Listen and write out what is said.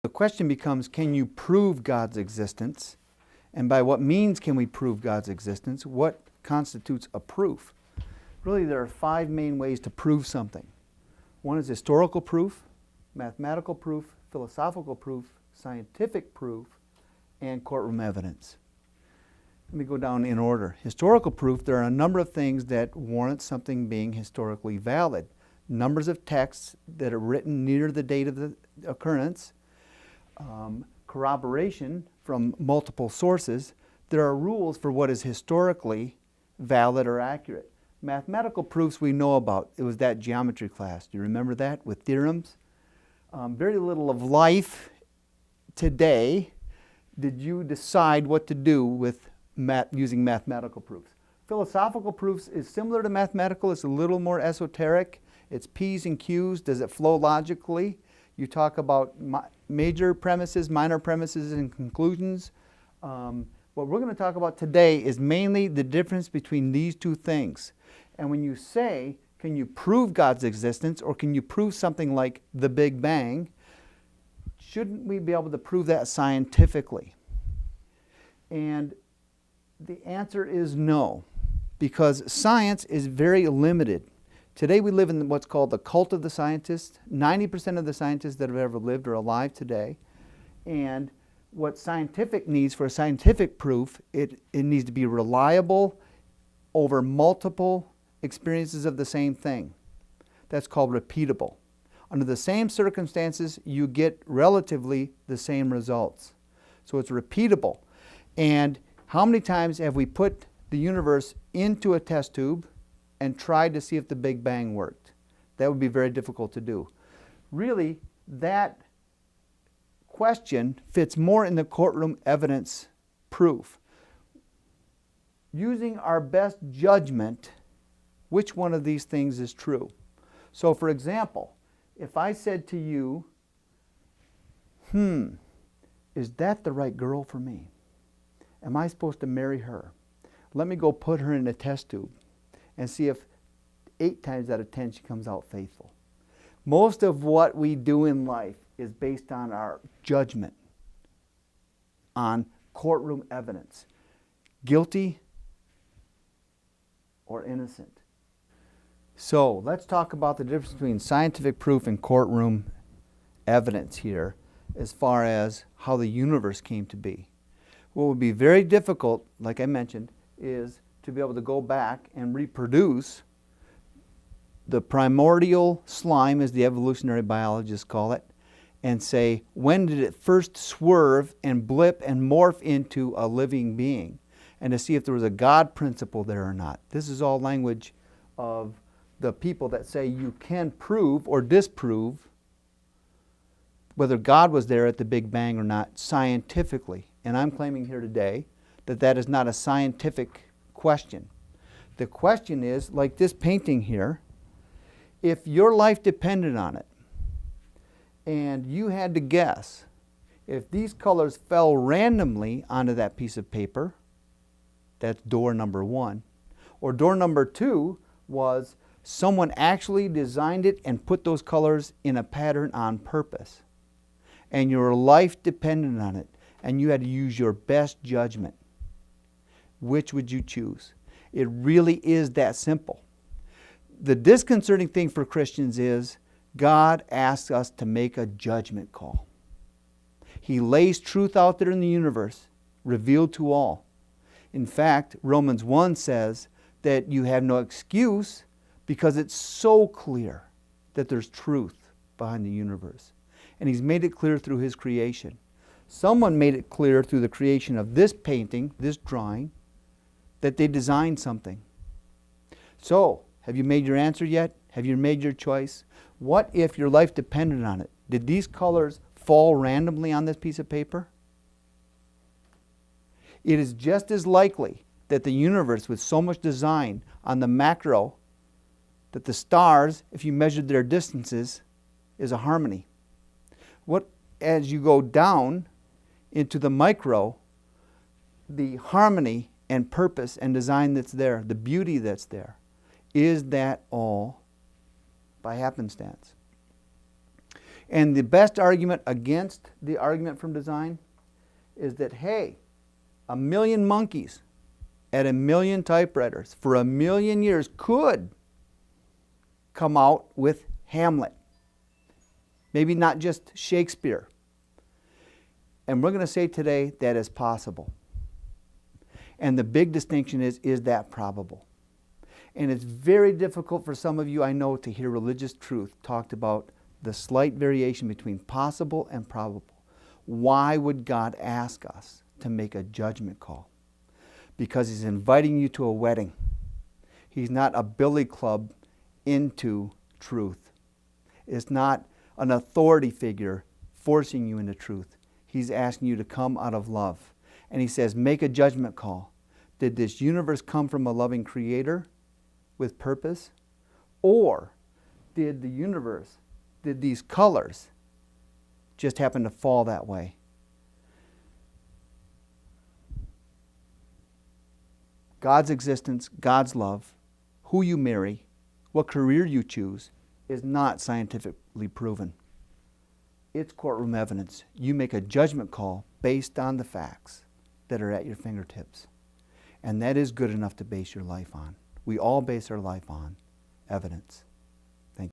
The question becomes, can you prove God's existence? And by what means can we prove God's existence? What constitutes a proof? Really, there are 5 main ways to prove something. One is historical proof, mathematical proof, philosophical proof, scientific proof, and courtroom evidence. Let me go down in order. Historical proof, there are a number of things that warrant something being historically valid. Numbers of texts that are written near the date of the occurrence, corroboration from multiple sources. There are rules for what is historically valid or accurate. Mathematical proofs we know about. It was that geometry class. Do you remember that with theorems? Very little of life today did you decide what to do with using mathematical proofs. Philosophical proofs is similar to mathematical. It's a little more esoteric. It's P's and Q's. Does it flow logically? You talk about major premises, minor premises, and conclusions. What we're going to talk about today is mainly the difference between these two things. And when you say, can you prove God's existence, or can you prove something like the Big Bang, shouldn't we be able to prove that scientifically? And the answer is no, because science is very limited. Today we live in what's called the cult of the scientists. 90% of the scientists that have ever lived are alive today. And what scientific needs for a scientific proof, it needs to be reliable over multiple experiences of the same thing. That's called repeatable. Under the same circumstances, you get relatively the same results. So it's repeatable. And how many times have we put the universe into a test tube and tried to see if the Big Bang worked? That would be very difficult to do. Really, that question fits more in the courtroom evidence proof. Using our best judgment, which one of these things is true? So for example, if I said to you, is that the right girl for me? Am I supposed to marry her? Let me go put her in a test tube and see if 8 times out of 10 she comes out faithful. Most of what we do in life is based on our judgment, on courtroom evidence. Guilty or innocent. So let's talk about the difference between scientific proof and courtroom evidence here as far as how the universe came to be. What would be very difficult, like I mentioned, is to be able to go back and reproduce the primordial slime, as the evolutionary biologists call it, and say, when did it first swerve and blip and morph into a living being? And to see if there was a God principle there or not. This is all language of the people that say you can prove or disprove whether God was there at the Big Bang or not scientifically. And I'm claiming here today that that is not a scientific question. The question is, like this painting here, if your life depended on it and you had to guess if these colors fell randomly onto that piece of paper, that's door number 1, or door number 2 was someone actually designed it and put those colors in a pattern on purpose, and your life depended on it, and you had to use your best judgment, which would you choose? It really is that simple. The disconcerting thing for Christians is God asks us to make a judgment call. He lays truth out there in the universe, revealed to all. In fact, Romans 1 says that you have no excuse because it's so clear that there's truth behind the universe. And He's made it clear through His creation. Someone made it clear through the creation of this painting, this drawing, that they designed something. So, have you made your answer yet? Have you made your choice? What if your life depended on it? Did these colors fall randomly on this piece of paper? It is just as likely that the universe, with so much design on the macro, that the stars, if you measured their distances, is a harmony. As you go down into the micro, the harmony and purpose and design that's there, the beauty that's there, is that all by happenstance? And the best argument against the argument from design is that, hey, 1,000,000 monkeys at 1,000,000 typewriters for 1,000,000 years could come out with Hamlet. Maybe not just Shakespeare. And we're going to say today that is possible. And the big distinction is that probable? And it's very difficult for some of you, I know, to hear religious truth talked about the slight variation between possible and probable. Why would God ask us to make a judgment call? Because He's inviting you to a wedding. He's not a billy club into truth. It's not an authority figure forcing you into truth. He's asking you to come out of love. And He says, make a judgment call. Did this universe come from a loving Creator with purpose? Or did the universe, did these colors just happen to fall that way? God's existence, God's love, who you marry, what career you choose, is not scientifically proven. It's courtroom evidence. You make a judgment call based on the facts that are at your fingertips. And that is good enough to base your life on. We all base our life on evidence.